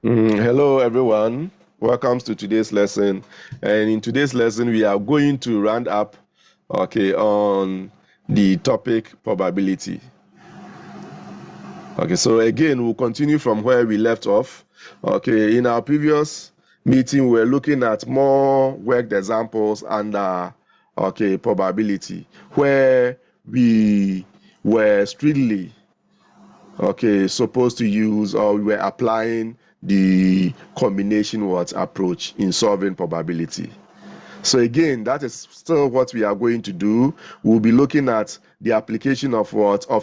Hello, everyone. Welcome to today's lesson. And in today's lesson, we are going to round up, on the topic probability. Okay, so again, we'll continue from where we left off. Okay, in our previous meeting, we were looking at more worked examples under, probability, where we were strictly supposed to use, or we were applying the combination what approach in solving probability. So again, that is still what we are going to do. We'll be looking at the application of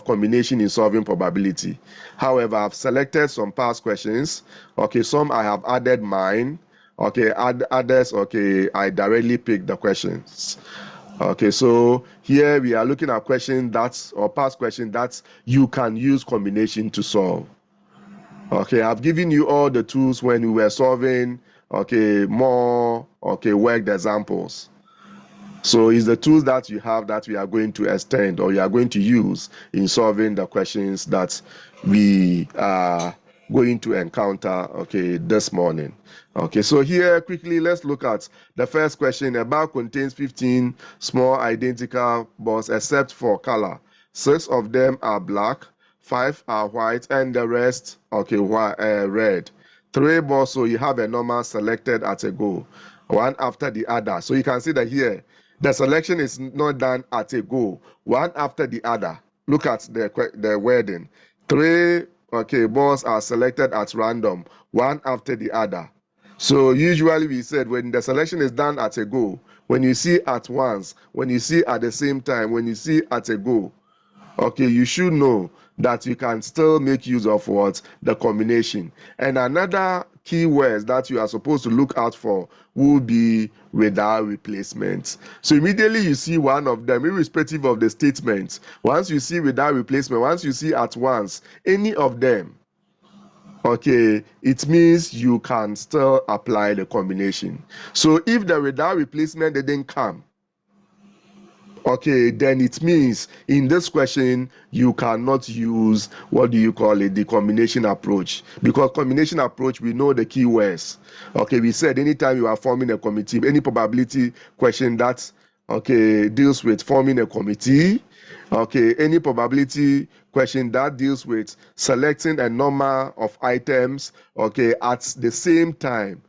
combination in solving probability. However, I've selected some past questions. Okay, some I have added mine. Okay, others, I directly picked the questions. Okay, so here we are looking at past questions that you can use combination to solve. Okay, I've given you all the tools when we were solving, more, worked examples. So it's the tools that you have that we are going to extend or you are going to use in solving the questions that we are going to encounter, this morning. Okay, so here quickly, let's look at the first question. A bag contains 15 small identical balls except for color. 6 of them are black, 5 are white, and the rest, red. 3 balls, so you have a number selected at a go, one after the other. So you can see that here, the selection is not done at a go, one after the other. Look at the wording. 3 balls are selected at random, one after the other. So usually we said when the selection is done at a go, when you see at once, when you see at the same time, when you see at a go, you should know that you can still make use of the combination. And another key words that you are supposed to look out for will be without replacement. So immediately you see one of them, irrespective of the statement, once you see without replacement, once you see at once, any of them, it means you can still apply the combination. So if the without replacement didn't come, then it means in this question you cannot use the combination approach, because combination approach, we know the key words. We said anytime you are forming a committee, any probability question that deals with forming a committee, any probability question that deals with selecting a number of items at the same time,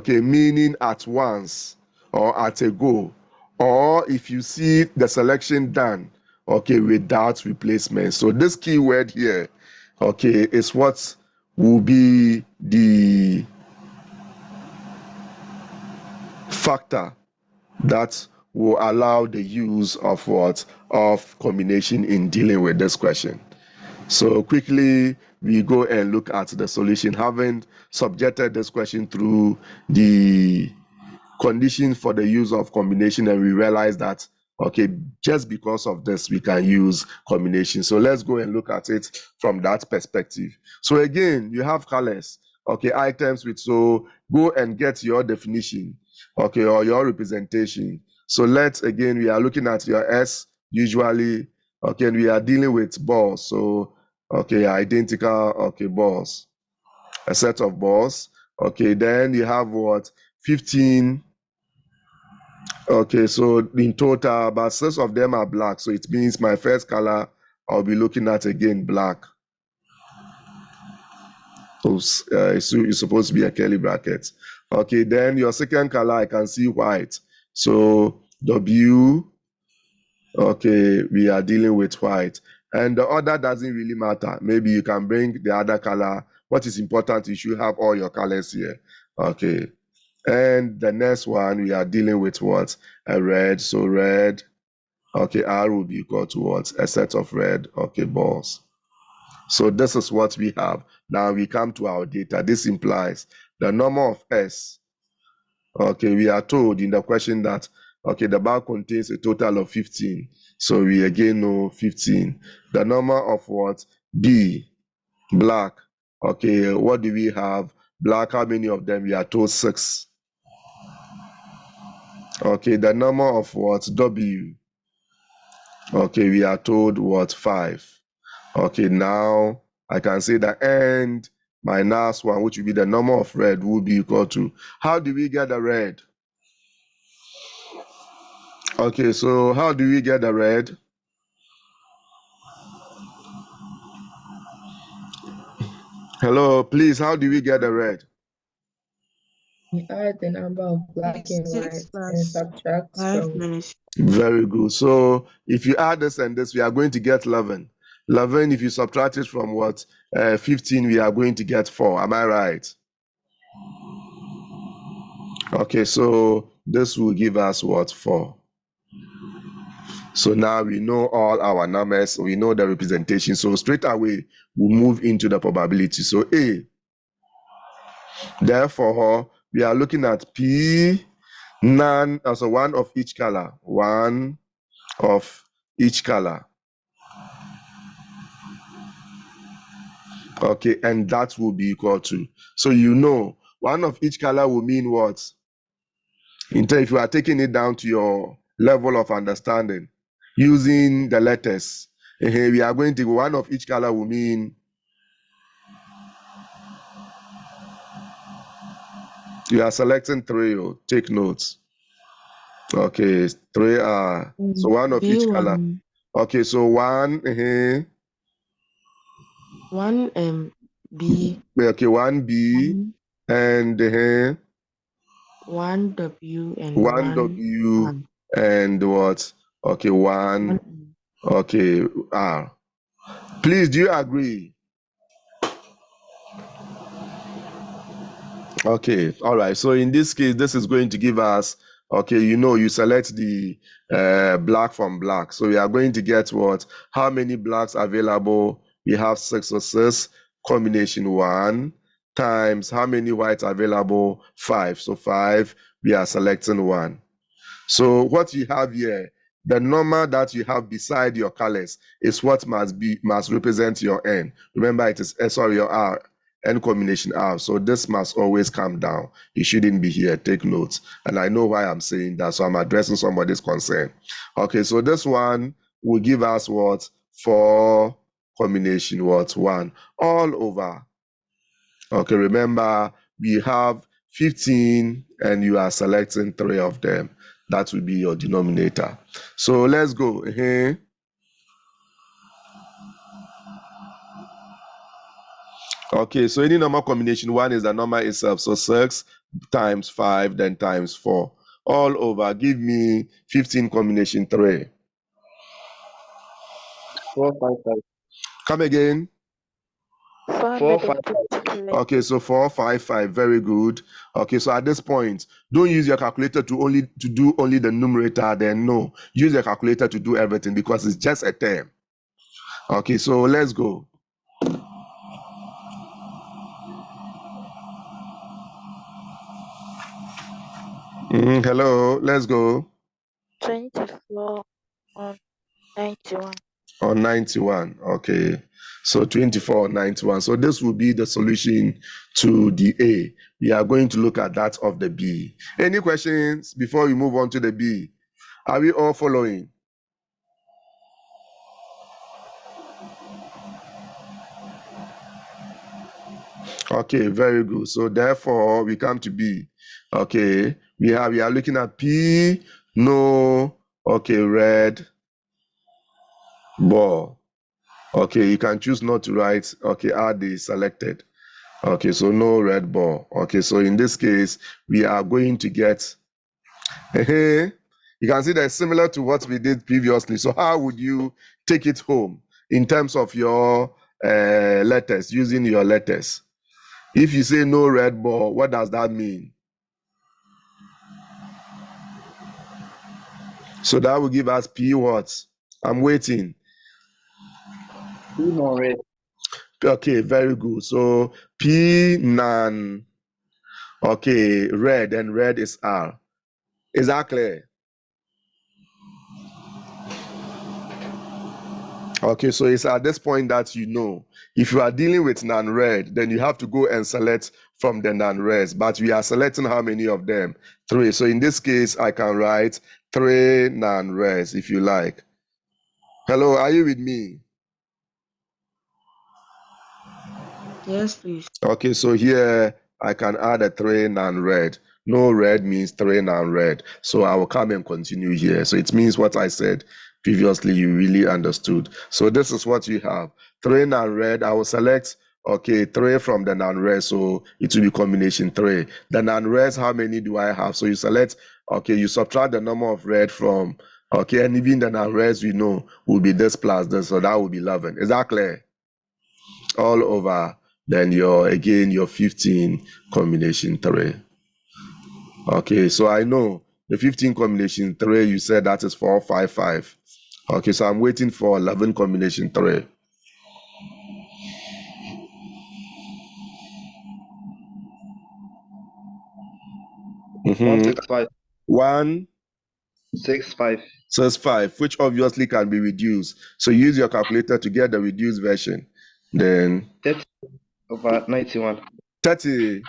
meaning at once or at a go, or if you see the selection done without replacement. So this keyword here is what will be the factor that will allow the use of combination in dealing with this question. So quickly we go and look at the solution, having subjected this question through the conditions for the use of combination, and we realize that just because of this we can use combination. So let's go and look at it from that perspective. So again, you have colors, items with, so go and get your definition, or your representation. So we are looking at your S usually, and we are dealing with balls. So identical balls, a set of balls. Then you have 15. So in total, about 6 of them are black. So it means my first color I'll be looking at again, black. It's supposed to be a curly bracket. Then your second color, I can see white. So W, we are dealing with white. And the other doesn't really matter. Maybe you can bring the other color. What is important, you should have all your colors here. And the next one, we are dealing with what? A red. So red, R will be equal to what? A set of red, balls. So this is what we have. Now we come to our data. This implies the number of S. We are told in the question that, the bag contains a total of 15. So we again know 15. The number of what? B, black. What do we have? Black, how many of them? We are told 6. The number of what? W. We are told what? 5. Now I can say that, and minus 1, which will be the number of red, will be equal to. How do we get the red? Okay, so how do we get the red? Hello, please, how do we get the red? You add the number of black and white and subtract 5 from. minus. Very good. So if you add this and this, we are going to get 11. 11, if you subtract it from what? 15, we are going to get 4. Am I right? Okay, so this will give us what? 4. So now we know all our numbers, we know the representation. So straight away, we move into the probability. So A, therefore, we are looking at P, none, also one of each color. One of each color. Okay, and that will be equal to. So you know, one of each color will mean what? If you are taking it down to your level of understanding, using the letters, we are going to one of each color will mean you are selecting 3. Oh, take notes. Okay, 3 are so one of each color. B1. Okay, so 1. 1 B. Okay, 1 B and 1 W and 1 1 W 1. and what? Okay, 1. 1. Okay, R. Please, do you agree? Okay, all right. So in this case, this is going to give us, okay, you select the black from black. So we are going to get what? How many blacks available? We have 6 or 6, combination 1 times how many whites available? 5. So 5, we are selecting 1. So what you have here, the number that you have beside your colors is what must represent your N. Remember, it is your R, N combination R. So this must always come down. It shouldn't be here. Take notes. And I know why I'm saying that. So I'm addressing somebody's concern. Okay, so this one will give us what? 4 combination what? 1 all over. Okay, remember we have 15 and you are selecting 3 of them. That will be your denominator. So let's go. Okay, so any number combination, 1 is the number itself. So 6 times 5, then times 4. All over. Give me 15 combination 3. 455. Come again. 455. Okay, so 455. Very good. Okay, so at this point, don't use your calculator to do only the numerator. Then no, use your calculator to do everything because it's just a term. Okay, so let's go. Hello, let's go. 24 on 91. On 91. Okay, so 24 on 91. So this will be the solution to the A. We are going to look at that of the B. Any questions before we move on to the B? Are we all following? Okay, very good. So therefore, we come to B. Okay, we are looking at P, no, okay, red ball. Okay, you can choose not to write, okay, add the selected. Okay, so no red ball. Okay, so in this case, we are going to get, you can see that's similar to what we did previously. So how would you take it home in terms of your letters, using your letters? If you say no red ball, what does that mean? So that will give us P what? I'm waiting. P no red. Okay, very good. So P none. Okay, red, and red is R. Is that clear? Okay, so it's at this point that you know. If you are dealing with non-red, then you have to go and select from the non-reds. But we are selecting how many of them? 3. So in this case, I can write 3 non-reds if you like. Hello, are you with me? Yes, please. Okay, so here I can add a 3 non-red. No red means 3 non-red. So I will come and continue here. So it means what I said previously, you really understood. So this is what you have. 3 non-red, I will select, okay, 3 from the non-red. So it will be combination 3. The non-reds, how many do I have? So you select, okay, you subtract the number of red from, okay, and even the non-reds we know will be this plus this. So that will be 11. Is that clear? All over, then your 15 combination 3. Okay, so I know the 15 combination 3, you said that is 455. Okay, so I'm waiting for 11 combination 3. Mm-hmm. 165. 165, 65. which obviously can be reduced. So use your calculator to get the reduced version. Then 30 over 91. 30.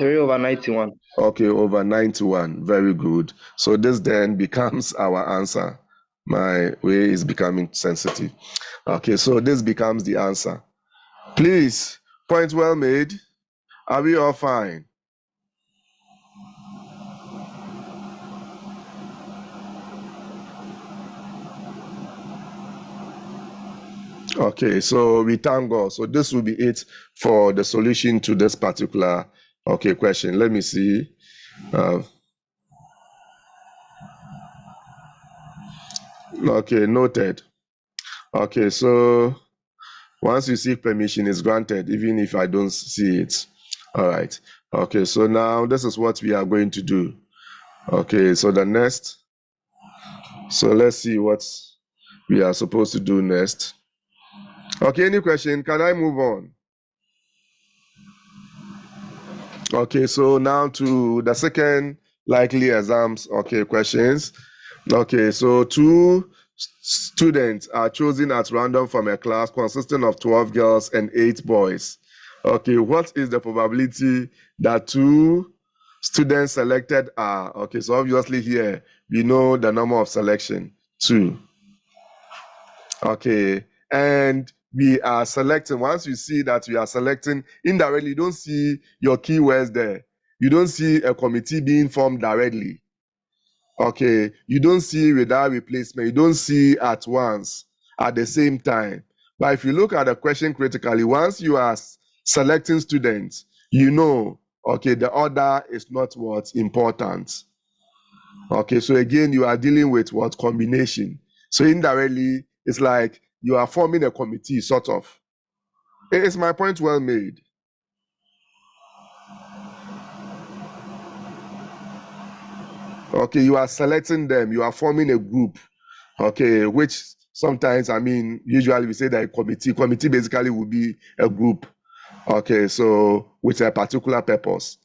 3 over 91. Okay, over 91. Very good. So this then becomes our answer. My way is becoming sensitive. Okay, so this becomes the answer. Please, point well made. Are we all fine? Okay, so we thank God. So this will be it for the solution to this particular question. Let me see. Okay, noted. Okay, so once you seek permission, it's granted, even if I don't see it. All right. Okay, so now this is what we are going to do. Okay, so the next. So let's see what we are supposed to do next. Okay, any question? Can I move on? Okay, so now to the second likely exams, questions. Okay, so 2 students are chosen at random from a class consisting of 12 girls and 8 boys. Okay, what is the probability that 2 students selected are? Okay, so obviously here we know the number of selection, 2. Okay, and we are selecting. Once you see that we are selecting indirectly, you don't see your keywords there. You don't see a committee being formed directly. Okay, you don't see without replacement. You don't see at once at the same time. But if you look at the question critically, once you are selecting students, you know, okay, the order is not what's important. Okay, so again, you are dealing with what combination. So indirectly, it's like you are forming a committee, sort of. Is my point well made? Okay, you are selecting them, you are forming a group. Okay, which sometimes, I mean, usually we say that a committee basically will be a group. Okay, so with a particular purpose.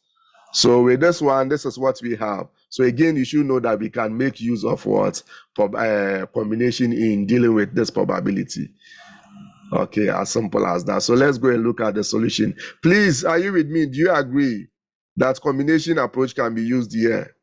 So with this one, this is what we have. So again, you should know that we can make use of what combination in dealing with this probability. Okay, as simple as that. So let's go and look at the solution. Please, are you with me? Do you agree that combination approach can be used here?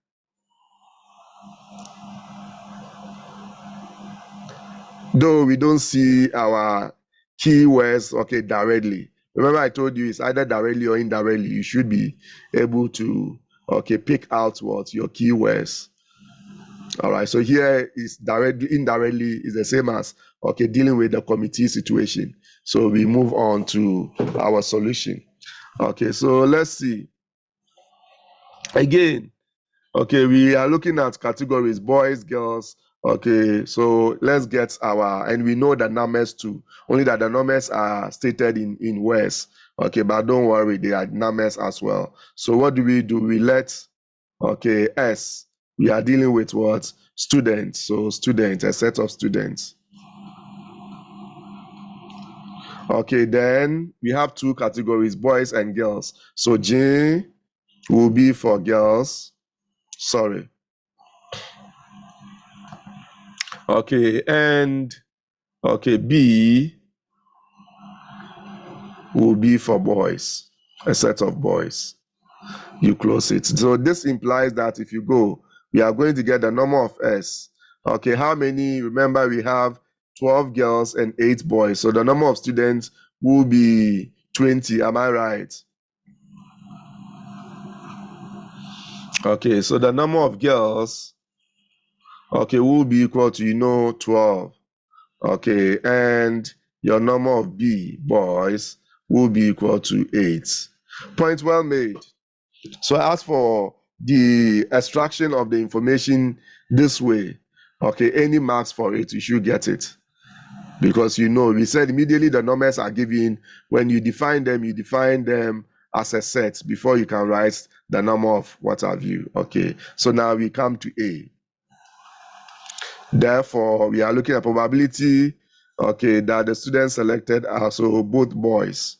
Though we don't see our keywords, okay, directly. Remember I told you it's either directly or indirectly. You should be able to, okay, pick out what your keywords. All right, so here is directly, indirectly is the same as, okay, dealing with the committee situation. So we move on to our solution. Okay, so let's see. Again, okay, we are looking at categories, boys, girls. Okay, so let's get and we know the numbers too, only that the numbers are stated in words. Okay, but don't worry, they are numbers as well. So what do? We let, okay, S, we are dealing with what? Students. So students, a set of students. Okay, then we have 2 categories, boys and girls. So J will be for girls. Sorry. Okay, and okay, B will be for boys, a set of boys. You close it. So this implies that if you go, we are going to get the number of S. Okay, how many? Remember, we have 12 girls and 8 boys. So the number of students will be 20. Am I right? Okay, so the number of girls, okay, will be equal to 12. Okay, and your number of boys will be equal to 8. Point well made. So as for the extraction of the information this way, okay, any marks for it, you should get it. Because we said immediately the numbers are given. When you define them as a set before you can write the number of what have you. Okay, so now we come to A. Therefore, we are looking at probability, okay, that the students selected are so both boys.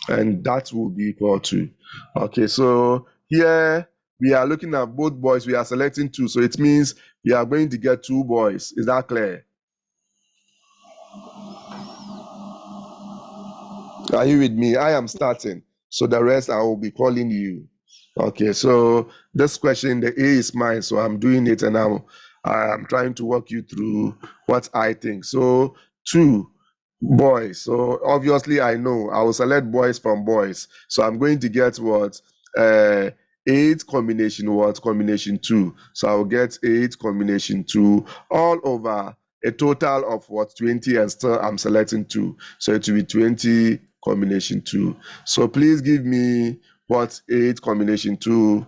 And that will be equal to, okay, so here we are looking at both boys. We are selecting 2, so it means we are going to get 2 boys. Is that clear? Are you with me? I am starting, so the rest I will be calling you. Okay, so this question, the A is mine, so I'm doing it, and I'm trying to walk you through what I think. So 2 boys. So obviously I know I will select boys from boys. So I'm going to get what 8 combination 2. So I will get 8 combination 2 all over a total of 20, and still I'm selecting 2. So it will be 20 combination 2. So please give me what 8 combination 2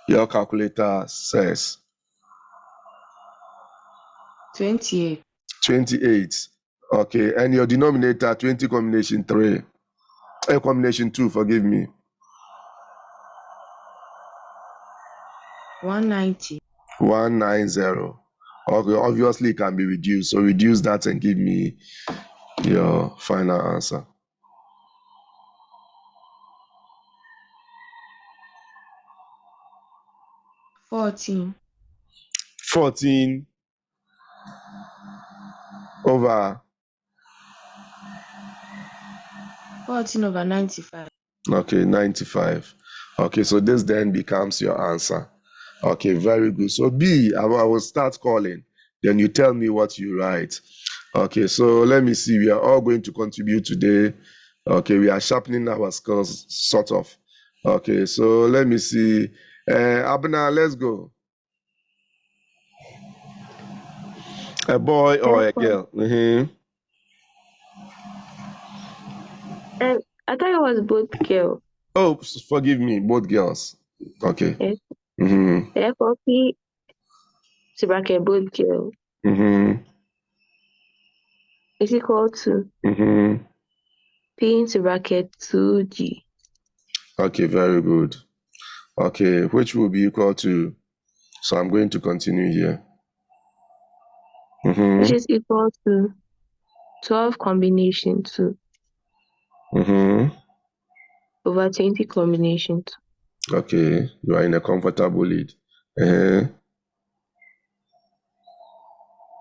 your calculator says. 28. 28. Okay, and your denominator 20 combination 3. Combination 2, forgive me. 190. 190. Okay, obviously it can be reduced. So reduce that and give me your final answer. 14. 14 over. 14 over 95. Okay, 95. Okay, so this then becomes your answer. Okay, very good. So B, I will start calling. Then you tell me what you write. Okay, so let me see. We are all going to contribute today. Okay, we are sharpening our skills, sort of. Okay, so let me see. Abner, let's go. A boy or a girl? I thought it was both girls. Oh, forgive me, both girls. Okay. Yes. Mm-hmm. Therefore, P to bracket both girls Mm-hmm. is equal to Mm-hmm. P into bracket 2G. Okay, very good. Okay, which will be equal to, so I'm going to continue here. Which Mm-hmm. is equal to 12 combination 2 Mm-hmm. over 20 combination 2. Okay, you are in a comfortable lead. Uh-huh.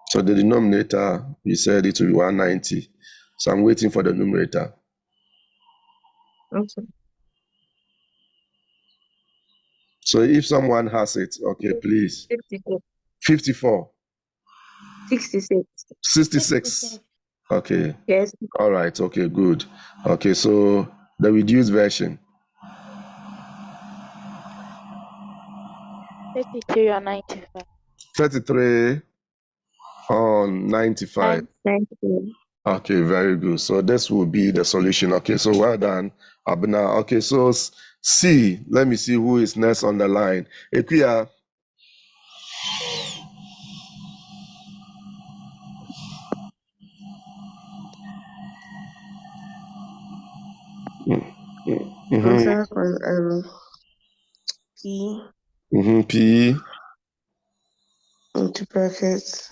So the denominator, you said it will be 190. So I'm waiting for the numerator. Okay. So if someone has it, okay, please. 66. 54. 66. 66. Okay. Yes. All right. Okay, good. Okay, so the reduced version. 33 or 95. 33 on 95. 94. Okay, very good. So this will be the solution. Okay, so well done, Abna. Okay, so C, let me see who is next on the line. Equia. Mm-hmm. Answer from P Mm-hmm. P. into brackets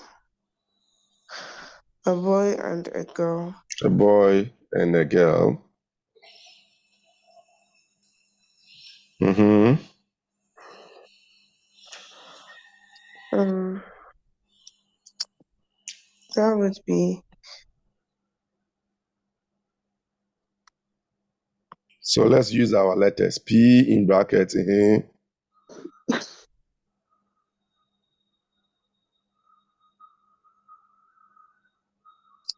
a boy and a girl. A boy and a girl. Mm-hmm. That would be So let's use our letters. P in brackets.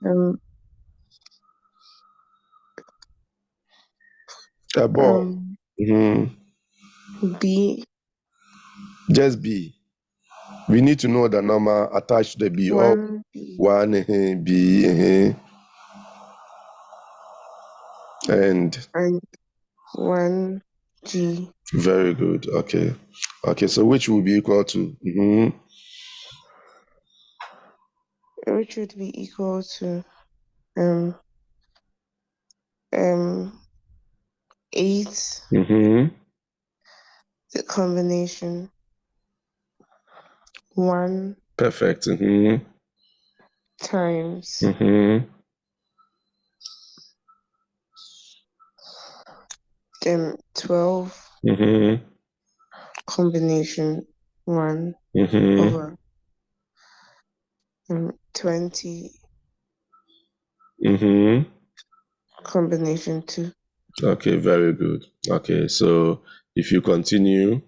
Um, A ball. Mhm. B. Just B. We need to know the number attached to the B. Or 1B. 1 B and 1G. very good. Okay. Okay. So which will be equal to? Which would be equal to um 8, the combination 1 Perfect. times 12 combination 1 over 20 combination 2. Okay, very good. Okay, so if you continue,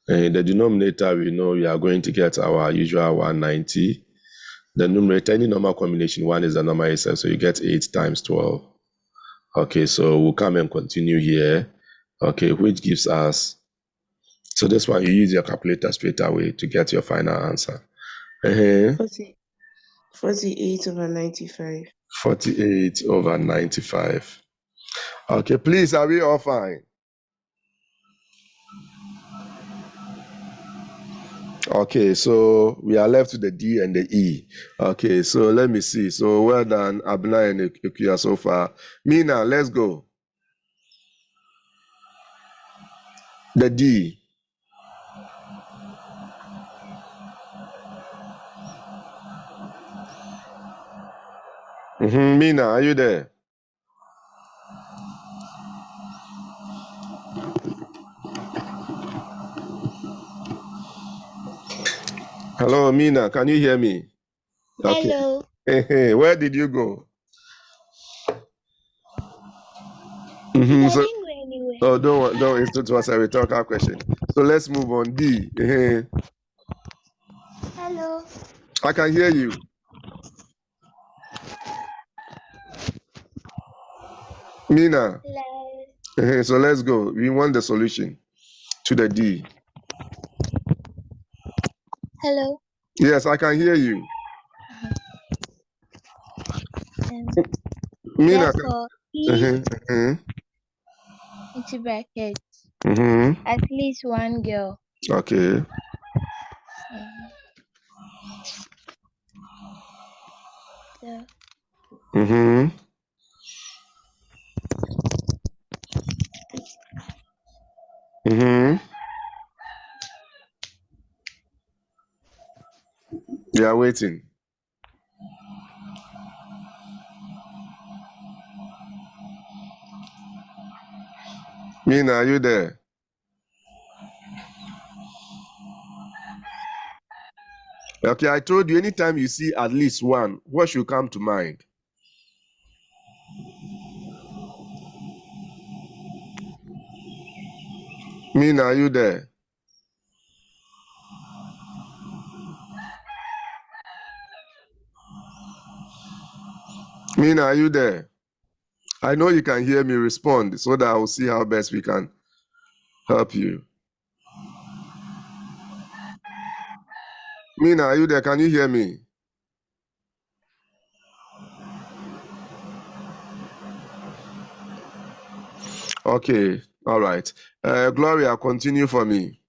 the denominator, we know we are going to get our usual 190. The numerator, any normal combination, 1 is the number itself, so you get 8 times 12. Okay, so we'll come and continue here. Okay, which gives us, so this one, you use your calculator straight away to get your final answer. 48 over 95. 48 over 95. Okay, please, are we all fine? Okay, so we are left with the D and the E. Okay, so let me see. So well done, Abna and Ikuya so far. Mina, let's go. The D. Mina, are you there? Hello, Mina, can you hear me? Okay. Hello. Hey, where did you go? I So, didn't go anywhere. oh, don't. It was a rhetorical question. So let's move on. D. Hello. I can hear you. Mina. Hello. So let's go. We want the solution to the D. Hello. Yes, I can hear you. Mina. Therefore, E into brackets. At least one girl. Okay. So, We are waiting. Mina, are you there? Okay, I told you anytime you see at least one, what should come to mind? Mina, are you there? Mina, are you there? I know you can hear me. Respond so that I will see how best we can help you. Mina, are you there? Can you hear me? Okay, all right. Gloria, continue for me.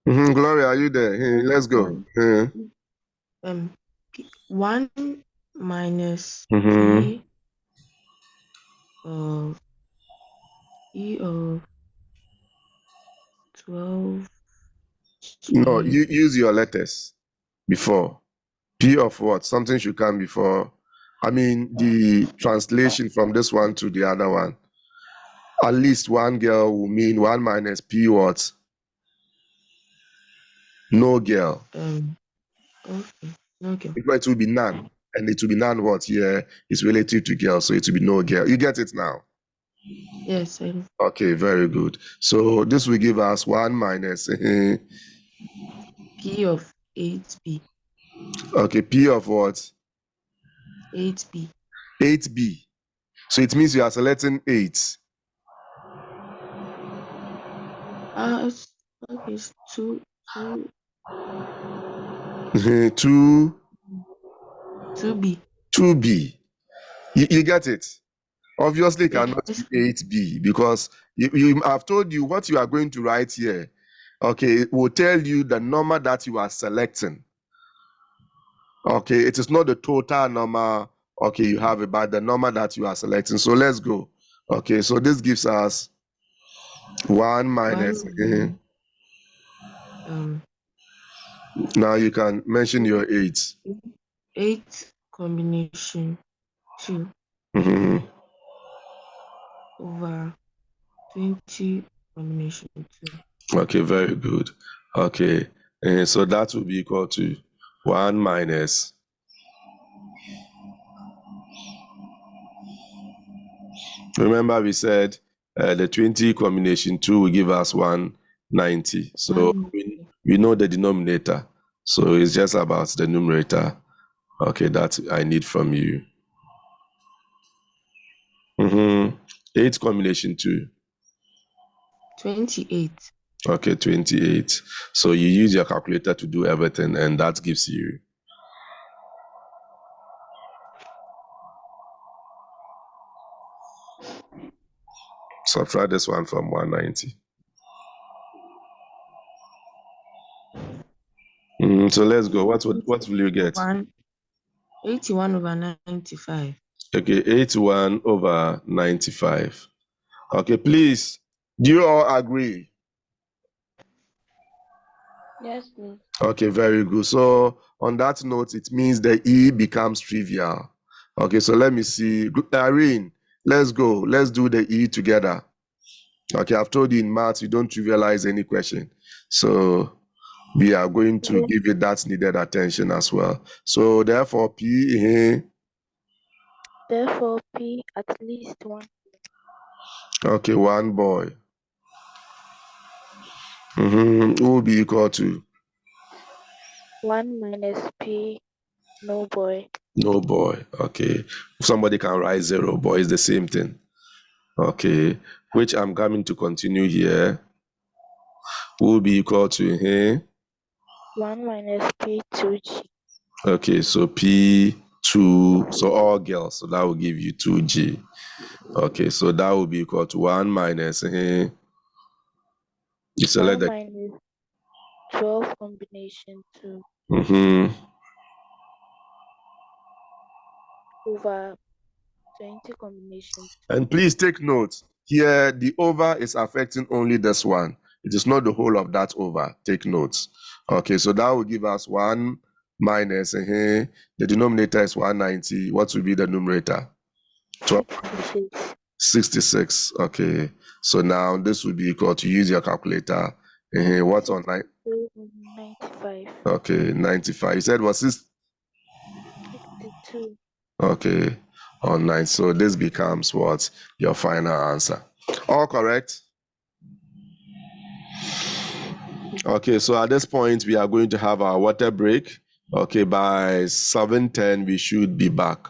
Gloria, are you there? Hey, let's go. 1 minus P of E of 12. No, you use your letters before. P of what? Something should come before. I mean, the translation from this one to the other one. At least one girl will mean 1 minus P what? No girl. Okay. It will be none. and it will be non what here is relative to girl, so it will be no girl. You get it now? Yes, I know. Okay, very good. So this will give us 1 minus P of 8B. okay, P of what? 8B. 8B. So it means you are selecting 8. It's okay. It's 2 2B. 2B. You get it? Obviously, it cannot Yes. be 8B because I've told you what you are going to write here. Okay, it will tell you the number that you are selecting. Okay, it is not the total number. Okay, you have about the number that you are selecting. So let's go. Okay, so this gives us 1 minus. 1 Now you can mention your 8. 8 combination 2 Mhm. over 20 combination 2. Okay, very good. Okay, so that will be equal to 1 minus. Remember, we said the 20 combination 2 will give us 190. So we know the denominator. So it's just about the numerator. Okay, that I need from you. 8 combination 2. 28. Okay, 28. So you use your calculator to do everything, and that gives you. Subtract this one from 190. So let's go. What will you get? 81 over 95. Okay, 81 over 95. Okay, please, do you all agree? Yes, please. Okay, very good. So on that note, it means the E becomes trivial. Okay, so let me see. Irene, let's go. Let's do the E together. Okay, I've told you in maths, you don't trivialize any question. So we are going to give it that needed attention as well. So therefore, P, Therefore, P at least 1. okay, 1 boy. Who will be equal to? 1 minus P, no boy. No boy. Okay. Somebody can write 0, boy is the same thing. Okay. Which I'm coming to continue here. Will be equal to here. 1 minus P, 2G. Okay, so P2, so all girls, so that will give you 2G. Okay, so that will be equal to 1 minus here. You select 1 the. minus 12 combination 2 over 20 combination 2. And please take note, here the over is affecting only this one. It is not the whole of that over. Take notes. Okay, so that will give us 1 minus here. The denominator is 190. What will be the numerator? 66. 66. Okay, so now this will be equal to, use your calculator. What's on 9? 95. Okay, 95. You said was this? 62. Okay, on 9. So this becomes what? Your final answer. All correct? Okay, so at this point, we are going to have our water break. Okay, by 7:10, we should be back.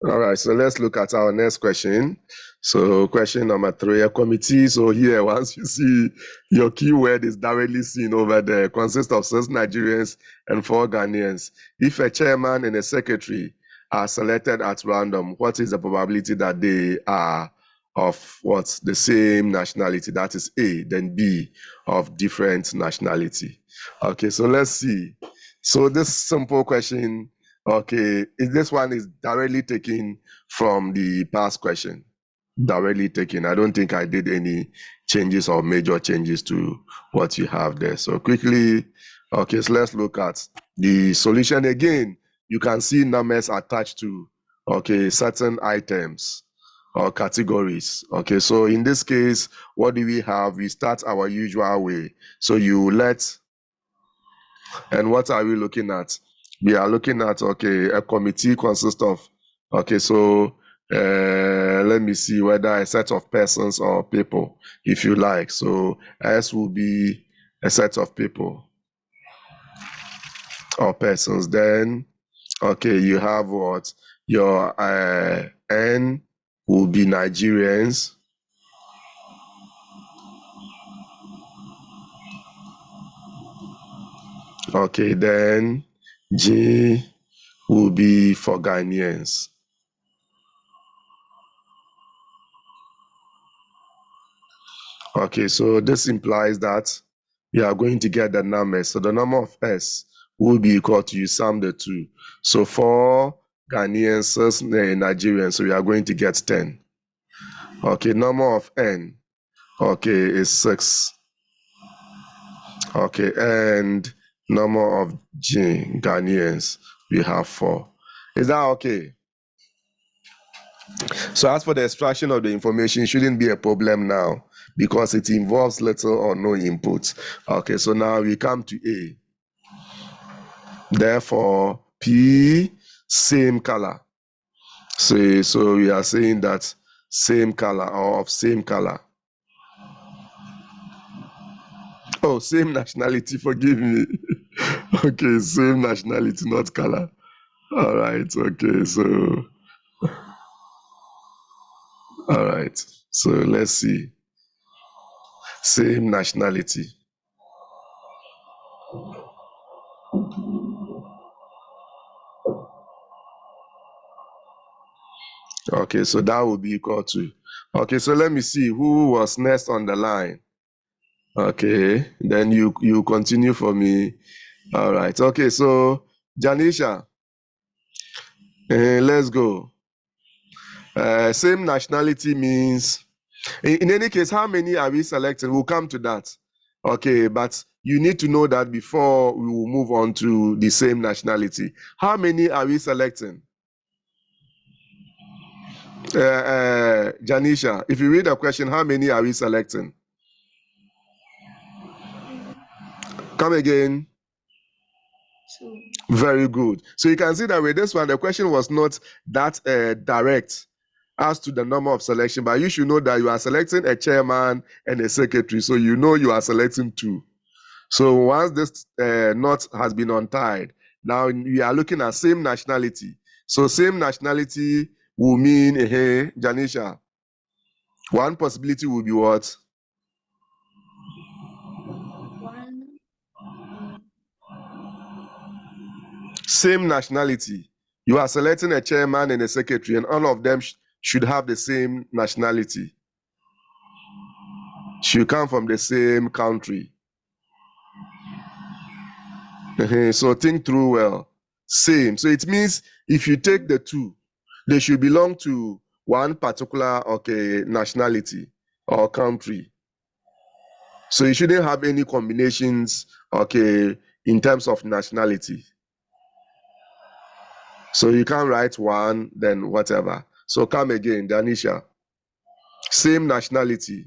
All right, so let's look at our next question. So question number 3, a committee. So here, once you see your keyword is directly seen over there, consists of 6 Nigerians and 4 Ghanaians. If a chairman and a secretary are selected at random, what is the probability that they are of what? The same nationality? That is A. Then B, of different nationality. Okay, so let's see. So this simple question, okay, this one is directly taken from the past question. Directly taken. I don't think I did any changes or major changes to what you have there. So quickly, okay, so let's look at the solution again. You can see numbers attached to, okay, certain items or categories. Okay, so in this case, what do we have? We start our usual way. So you let And what are we looking at? We are looking at, okay, a committee consists of, okay, so let me see whether a set of persons or people, if you like. So S will be a set of people or persons. Then, okay, you have what? Your N will be Nigerians. Okay, then G will be for Ghanaians. Okay, so this implies that we are going to get the numbers. So the number of S will be equal to, you sum the two. So for Ghanaians, 6 Nigerians, so we are going to get 10. Okay, number of N, okay, is 6. Okay, and number of G, Ghanaians, we have 4. Is that okay? So as for the extraction of the information, shouldn't be a problem now because it involves little or no input. Okay, so now we come to A. Therefore, P, same color. So we are saying that same color or of same color. Oh, same nationality, forgive me. Okay, same nationality, not color. All right, okay, so, all right. So let's see. Same nationality. Okay, so that will be equal to. Okay, so let me see who was next on the line. Okay, then you continue for me. All right. Okay, so Janisha, let's go. Same nationality means, in any case, how many are we selecting? We'll come to that. Okay, but you need to know that before we will move on to the same nationality. How many are we selecting? Janisha, if you read the question, how many are we selecting? Come again. 2. Very good. So you can see that with this one, the question was not that direct as to the number of selection, but you should know that you are selecting a chairman and a secretary. So you know you are selecting 2. So once this knot has been untied, now we are looking at same nationality. So same nationality will mean, hey, Janisha, one possibility will be what? 1. Same nationality. You are selecting a chairman and a secretary, and all of them should have the same nationality. Should come from the same country. So think through well. Same. So it means if you take the 2, they should belong to one particular nationality or country. So you shouldn't have any combinations in terms of nationality. So you can't write 1, then whatever. So come again, Danisha. Same nationality.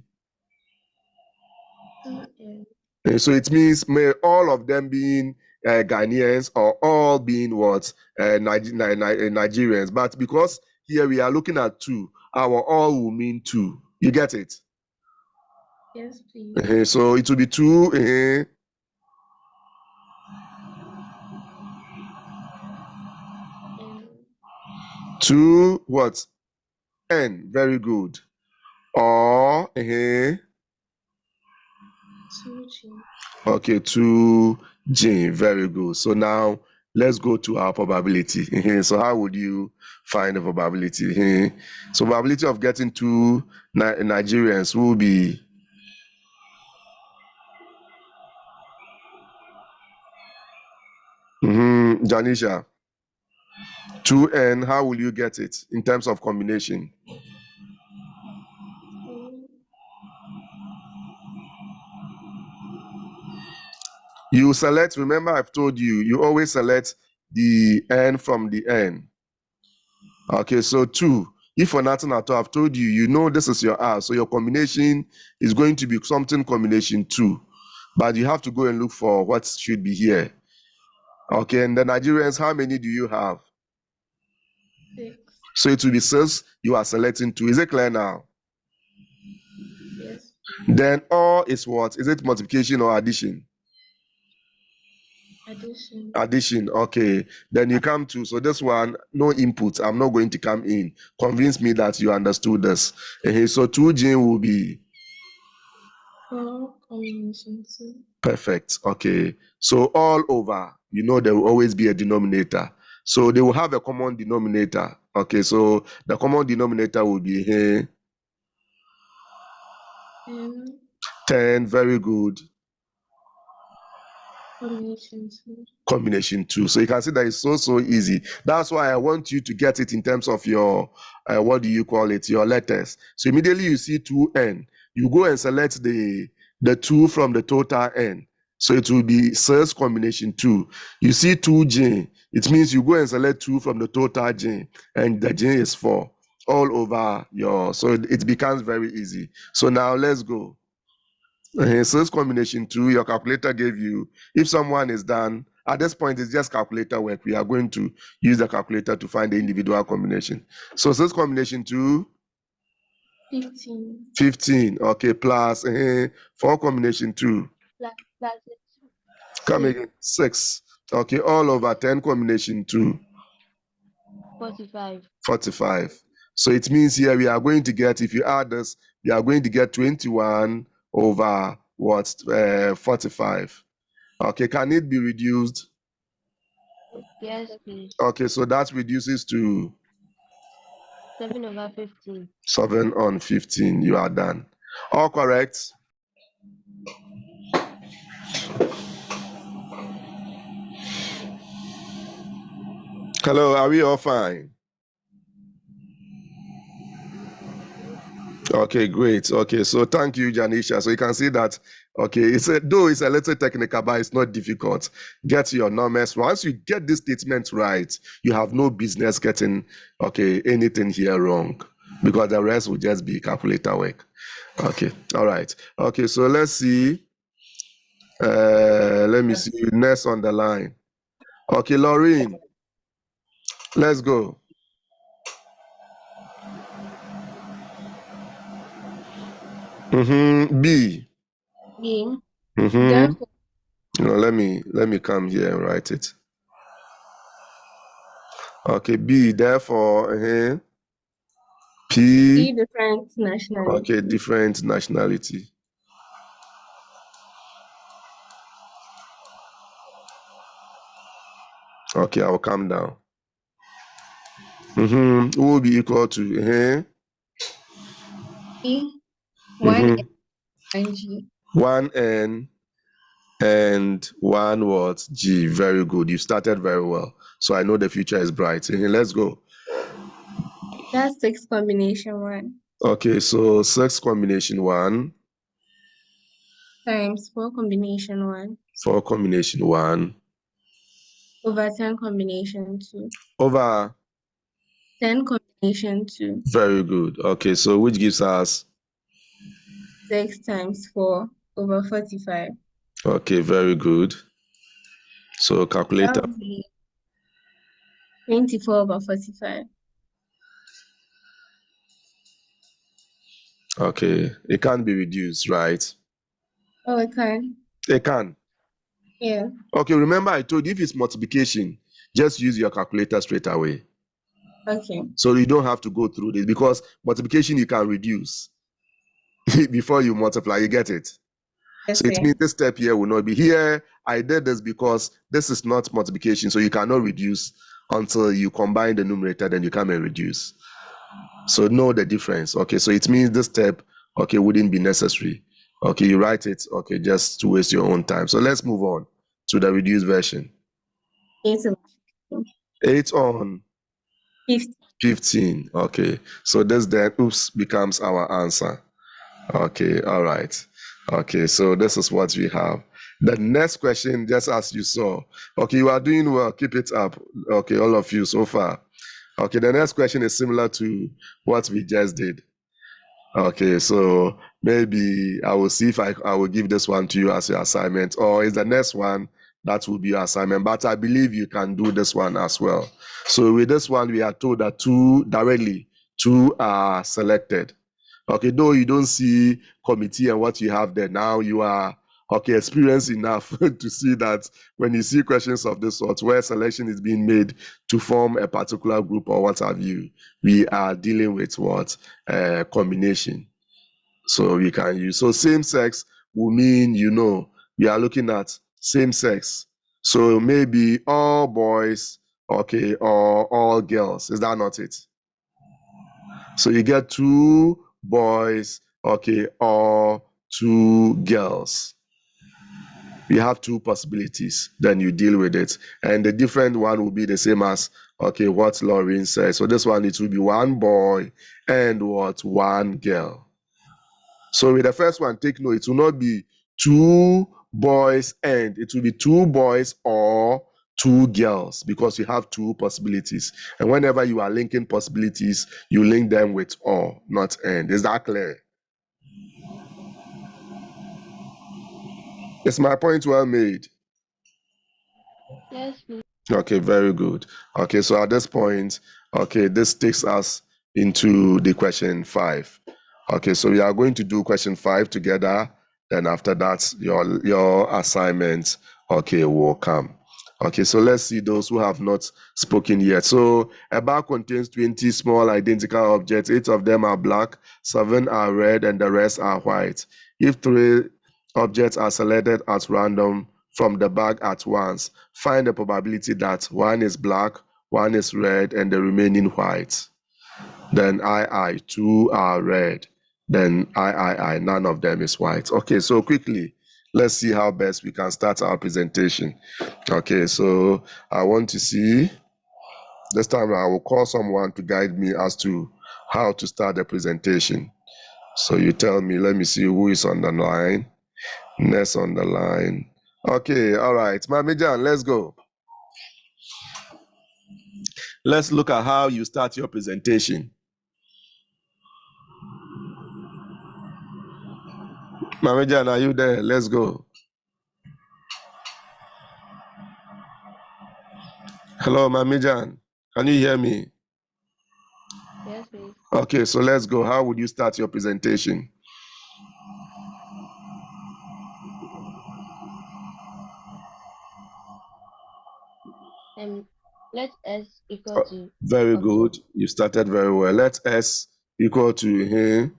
So it means may all of them being Ghanaians or all being what? Nigerians. But because here we are looking at 2, our all will mean 2. You get it? Yes, please. So it will be 2. 2 what? N. Very good. Or 2G. okay, 2G. Very good. So now let's go to our probability. So how would you find the probability? So probability of getting 2 Nigerians will be Janisha. 2N, how will you get it in terms of combination? You select, remember I've told you, you always select the N from the N. Okay, so 2. If for nothing at all, I've told you, you know this is your R. So your combination is going to be something combination 2. But you have to go and look for what should be here. Okay, and the Nigerians, how many do you have? 6. So it will be 6. You are selecting 2. Is it clear now? Yes. Then all is what? Is it multiplication or addition? Addition. Addition. Okay. Then you come to, so this one, no input. I'm not going to come in. Convince me that you understood this. So 2J will be 4 combination 2. perfect. Okay. So all over, there will always be a denominator. So they will have a common denominator. Okay. So the common denominator will be here. 10. Very good. Combination 2. Combination 2. So you can see that it's so easy. That's why I want you to get it in terms of your what do you call it, your letters. So immediately you see 2n, you go and select the 2 from the total n. So it will be 6 combination 2. You see 2j, it means you go and select 2 from the total j, and the j is 4 all over your, so it becomes very easy. So now let's go. 6 combination 2, your calculator gave you. If someone is done, at this point, it's just calculator work. We are going to use the calculator to find the individual combination. So 6 combination 2, 15. 15. Okay, plus 4 combination 2. Plus Come again. 6. Okay, all over 10 combination 2. 45. 45. So it means here we are going to get, if you add this, we are going to get 21 over what? 45. Okay, can it be reduced? Yes, please. Okay, so that reduces to 7 over 15. 7 on 15. You are done. All correct? Hello, are we all fine? Okay, great. Okay, so thank you, Janisha. So you can see that, okay, though it's a little technical, but it's not difficult. Get your numbers. Once you get this statement right, you have no business getting, okay, anything here wrong, because the rest will just be calculator work. Okay, all right. Okay, so let's see. Let me see. Next on the line. Okay, Laureen, let's go. B. B. Therefore. No, let me come here and write it. Okay, B. Therefore, P. Different nationality. Okay, different nationality. Okay, I will come down. Who will be equal to E. 1 and G. 1 N and 1 what? G. Very good. You started very well. So I know the future is bright. Let's go. That's 6 combination 1. Okay, so 6 combination 1. Times 4 combination 1. 4 combination 1. Over 10 combination 2. Over 10 combination 2. Very good. Okay, so which gives us 6 times 4 over 45. Okay, very good. So calculator. 24 over 45. Okay, it can't be reduced, right? Oh, it can. It can. Yeah. Okay, remember I told you if it's multiplication, just use your calculator straight away. Okay. So you don't have to go through this, because multiplication you can reduce before you multiply. You get it? Yes, so it means this step here will not be here. I did this because this is not multiplication, so you cannot reduce until you combine the numerator, then you come and reduce. So know the difference. Okay, so it means this step, okay, wouldn't be necessary. Okay, you write it, okay, just to waste your own time. So let's move on to the reduced version. 8 on 15. Okay, so this then, oops, becomes our answer. Okay, all right. Okay, so this is what we have. The next question, just as you saw, okay, you are doing well, keep it up. Okay, all of you so far. Okay, the next question is similar to what we just did. Okay, so maybe I will see if I will give this one to you as your assignment, or is the next one That will be your assignment. But I believe you can do this one as well. So with this one, we are told that two are selected. Okay, though you don't see committee and what you have there, now you are experienced enough to see that when you see questions of this sort where selection is being made to form a particular group or what have you, we are dealing with what combination. So we can use, so same sex will mean, we are looking at same sex. So maybe all boys, or all girls. Is that not it? So you get 2 boys, or 2 girls. You have 2 possibilities, then you deal with it. And the different one will be the same as, what Lauren said. So this one, it will be 1 boy and 1 girl. So with the first one, take note, it will not be 2 boys and, it will be 2 boys or 2 girls, because you have 2 possibilities. And whenever you are linking possibilities, you link them with or, not and. Is that clear? Is my point well made? Yes, please. Okay, very good. Okay, so at this point, this takes us into the question 5. Okay, so we are going to do question 5 together. Then after that, your assignment, will come. Okay, so let's see those who have not spoken yet. So a bag contains 20 small identical objects. 8 of them are black, 7 are red, and the rest are white. If 3 objects are selected at random from the bag at once, find the probability that 1 is black, 1 is red, and the remaining white. Then 2 are red. Then none of them is white. Okay, so quickly, let's see how best we can start our presentation. Okay, so I want to see, this time I will call someone to guide me as to how to start the presentation. So you tell me, let me see who is on the line. Next on the line. Okay, all right. Mami Jan, let's go. Let's look at how you start your presentation. Mami Jan, are you there? Let's go. Hello, Mami Jan. Can you hear me? Yes, please. Okay, so let's go. How would you start your presentation? Let S equal to Very object. good. You started very well. Let S equal to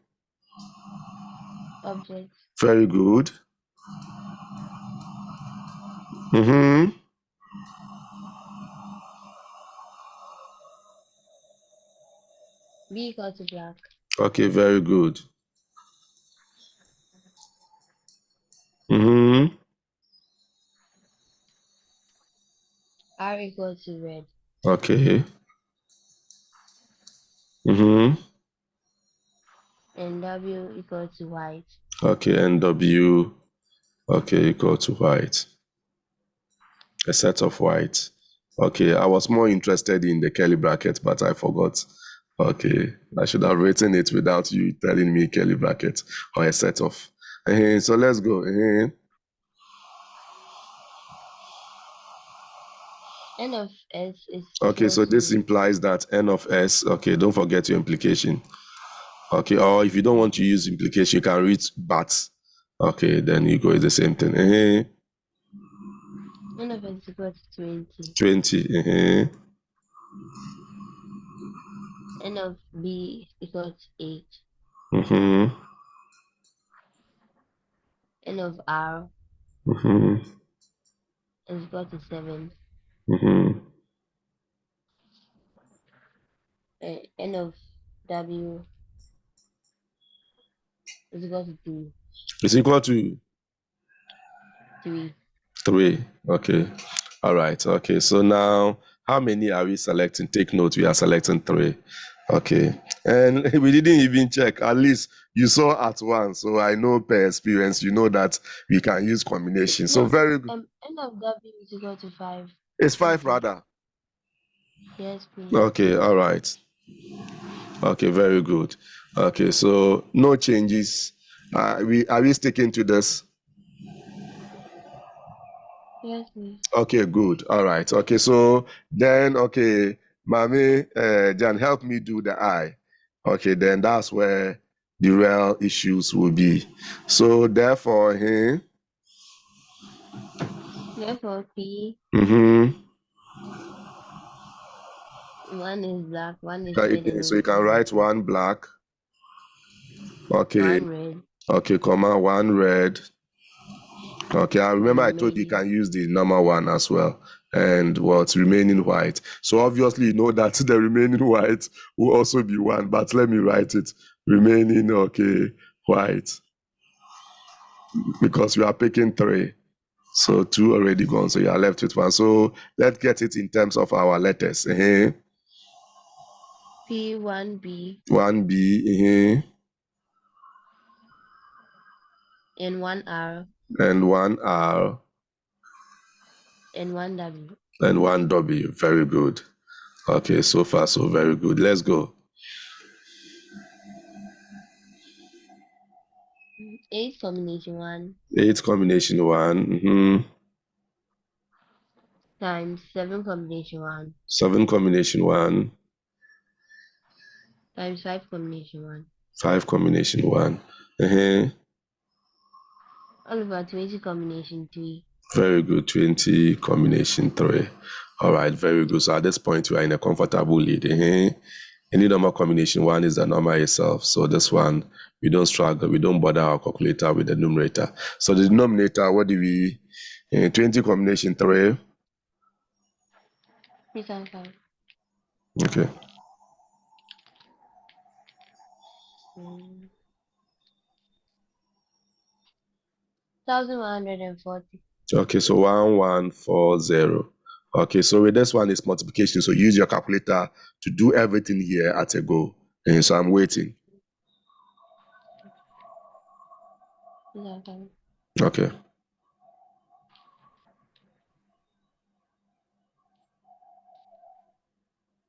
Object. Very good. Mm-hmm. B equal to black. Okay, very good. Mm-hmm. R equal to red. Okay. Mm-hmm. And W equal to white. Okay, and W, equal to white. A set of white. Okay, I was more interested in the curly bracket, but I forgot. Okay, I should have written it without you telling me curly bracket or a set of. So let's go. N of S is Okay, equal so this to implies that N of S, don't forget your implication. Okay, or if you don't want to use implication, you can read but. Okay, then you go with the same thing. N of S is equal to 20. 20. N of B equal to 8. Mm-hmm. N of R Mm-hmm. is equal to 7. Mm-hmm. N of W is equal to 2. It's equal to 3. 3. Okay. All right. Okay. So now, how many are we selecting? Take note, we are selecting 3. Okay. And we didn't even check. At least you saw at once. So I know per experience, you know that we can use combination. So No, very good. N of W is equal to 5. It's 5 rather. Yes, please. Okay. All right. Okay. Very good. Okay. So no changes. Are we sticking to this? Yes, please. Okay, good. All right. Okay, so then, okay, Mami, Jan, help me do the I. Okay, then that's where the real issues will be. So therefore, Therefore, P, mm-hmm. one is black, one is red, and So then you can write one black. Okay. one red, Okay, comma, one red. Okay, I the remember I told you remaining. can use the number one as well. And what's remaining white. So obviously you know that the remaining white will also be one, but let me write it. Remaining, okay, white. Because you are picking three. So two already gone, so you are left with one. So let's get it in terms of our letters. P, one B, One B, and one R, and one R, and one W. and one W. Very good. Okay, so far so very good. Let's go. 8 combination 1 8 combination 1, times 7 combination 1 7 combination 1, times 5 combination 1. 5 combination 1. All over 20 combination 3. Very good. 20 combination 3. All right, very good. So at this point, we are in a comfortable lead. Any number combination 1 is the number itself. So this one, we don't struggle. We don't bother our calculator with the numerator. So the denominator, what do we? 20 combination 3. 3 times 5. Okay. 1140. Okay, so 1140. Okay, so with this one is multiplication. So use your calculator to do everything here at a go. And so I'm waiting. 3 times 5. Okay.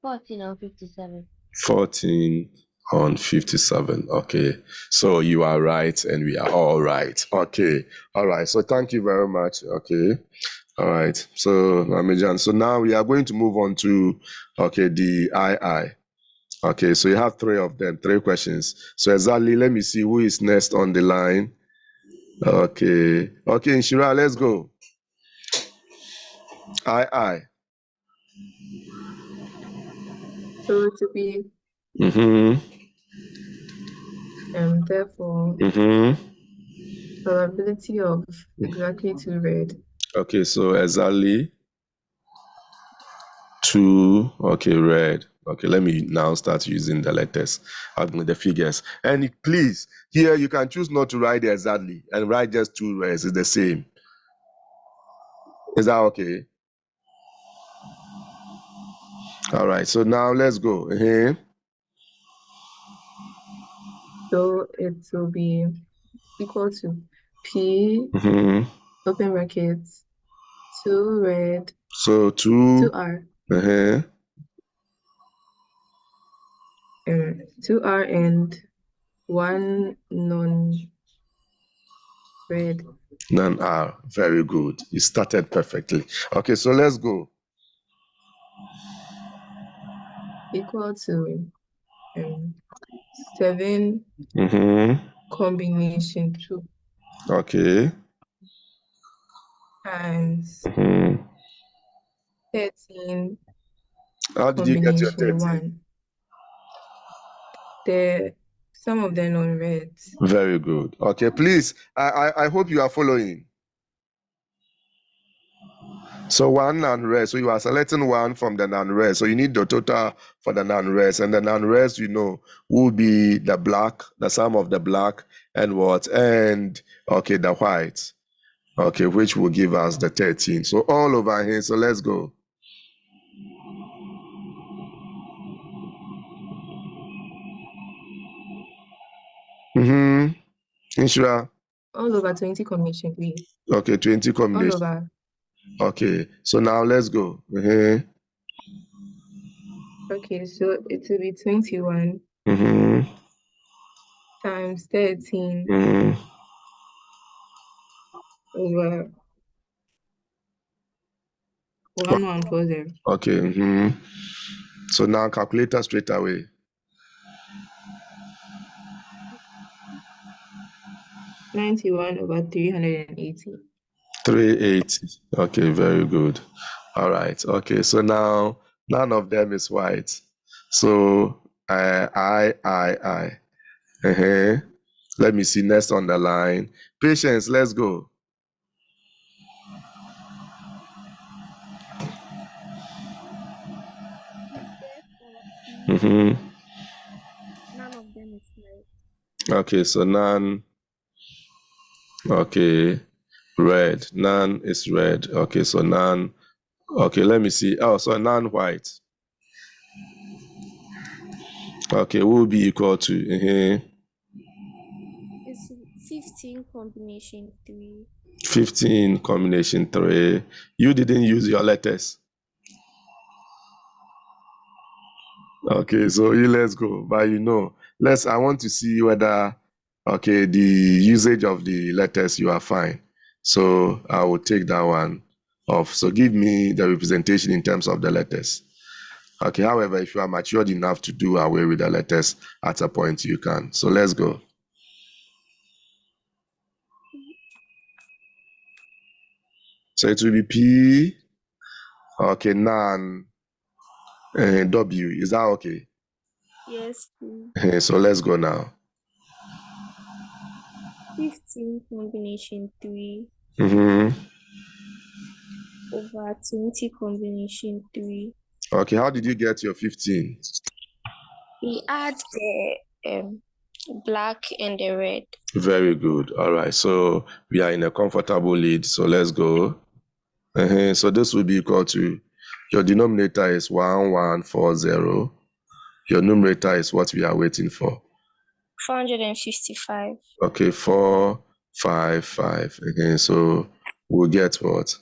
14 on 57. 14 on 57. Okay. So you are right and we are all right. Okay. All right. So thank you very much. Okay. All right. So Amijan. So now we are going to move on to the II. Okay, so you have 3 of them, 3 questions. So exactly, let me see who is next on the line. Okay. Okay, Inshira, let's go. II. So it will be Mm-hmm. therefore Mm-hmm. probability of exactly 2 red. Okay, so exactly 2. Okay, red. Okay, let me now start using the letters, the figures. And please, here you can choose not to write exactly and write just 2 reds. It's the same. Is that okay? All right, so now let's go. So it will be equal to P, Mm-hmm. open brackets, 2 red, So 2. 2R, Uh-huh. 2R and 1 non-red. None are. Very good. You started perfectly. Okay, so let's go. Equal to 7 Mm-hmm. combination 2 Okay. times Mm-hmm. 13 How did you get your combination 13? 1. Some of them non-reds. Very good. Okay, please. I hope you are following. So 1 non-red. So you are selecting 1 from the non-red. So you need the total for the non-reds. And the non-reds, will be the black, the sum of the black, and what? And, okay, the white. Okay, which will give us the 13. So all over here. So let's go. Inshira. All over 20 combination, please. Okay, 20 All combination. over. Okay, so now let's go. Okay, so it will be 21 times 13 over 1140. Okay. So now calculator straight away. 91/380. 380. Okay, very good. All right. Okay, so now none of them is white. So I. Let me see next on the line. Patience, let's go. None of them is right. Okay, so none. Okay, red. None is red. Okay, so none. Okay, let me see. Oh, so none white. Okay, will be equal to It's 15 combination 3. 15 combination 3. You didn't use your letters. Okay, so let's go. But I want to see whether, okay, the usage of the letters, you are fine. So I will take that one off. So give me the representation in terms of the letters. Okay, however, if you are matured enough to do away with the letters at a point, you can. So let's go. So it will be P, okay, none, W. Is that okay? Yes, please. So let's go now. 15 combination 3 over 20 combination 3. Okay, how did you get your 15? We add the black and the red. Very good. All right. So we are in a comfortable lead. So let's go. So this will be equal to, your denominator is 1140. Your numerator is what we are waiting for. 455. Okay, 455. So we'll get what?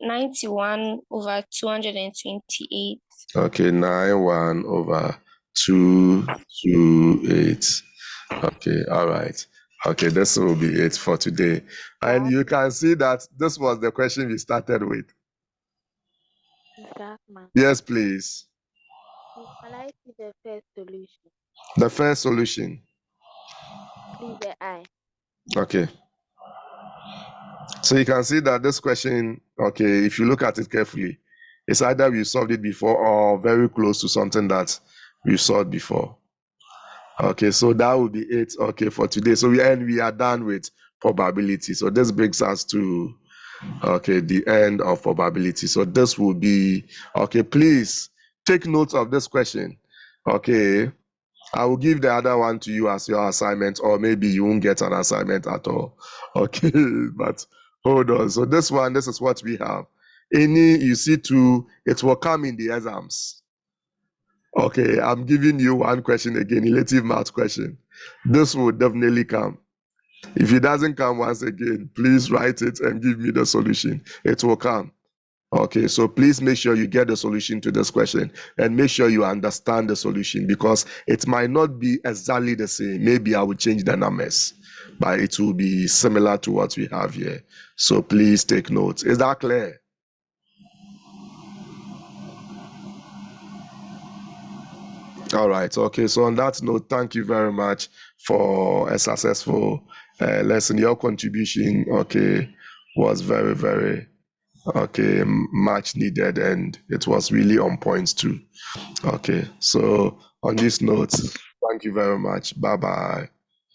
91/228. Okay, 91/228. Okay, all right. Okay, this will be it for today. And you can see that this was the question we started with. Yes, please. Can I see the first solution? The first solution. Please, the I. Okay. So you can see that this question, okay, if you look at it carefully, it's either we solved it before or very close to something that we solved before. Okay, so that will be it, okay, for today. So we are done with probability. So this brings us to, okay, the end of probability. So this will be, okay, please take note of this question. Okay, I will give the other one to you as your assignment, or maybe you won't get an assignment at all. Okay, but hold on. So this is what we have. You see two, it will come in the exams. Okay, I'm giving you one question again, relative math question. This will definitely come. If it doesn't come once again, please write it and give me the solution. It will come. Okay, so please make sure you get the solution to this question and make sure you understand the solution, because it might not be exactly the same. Maybe I will change the numbers, but it will be similar to what we have here. So please take notes. Is that clear? All right. Okay. So on that note, thank you very much for a successful lesson. Your contribution, okay, was very, very, okay, much needed, and it was really on point too. Okay. So on this note, thank you very much. Bye bye.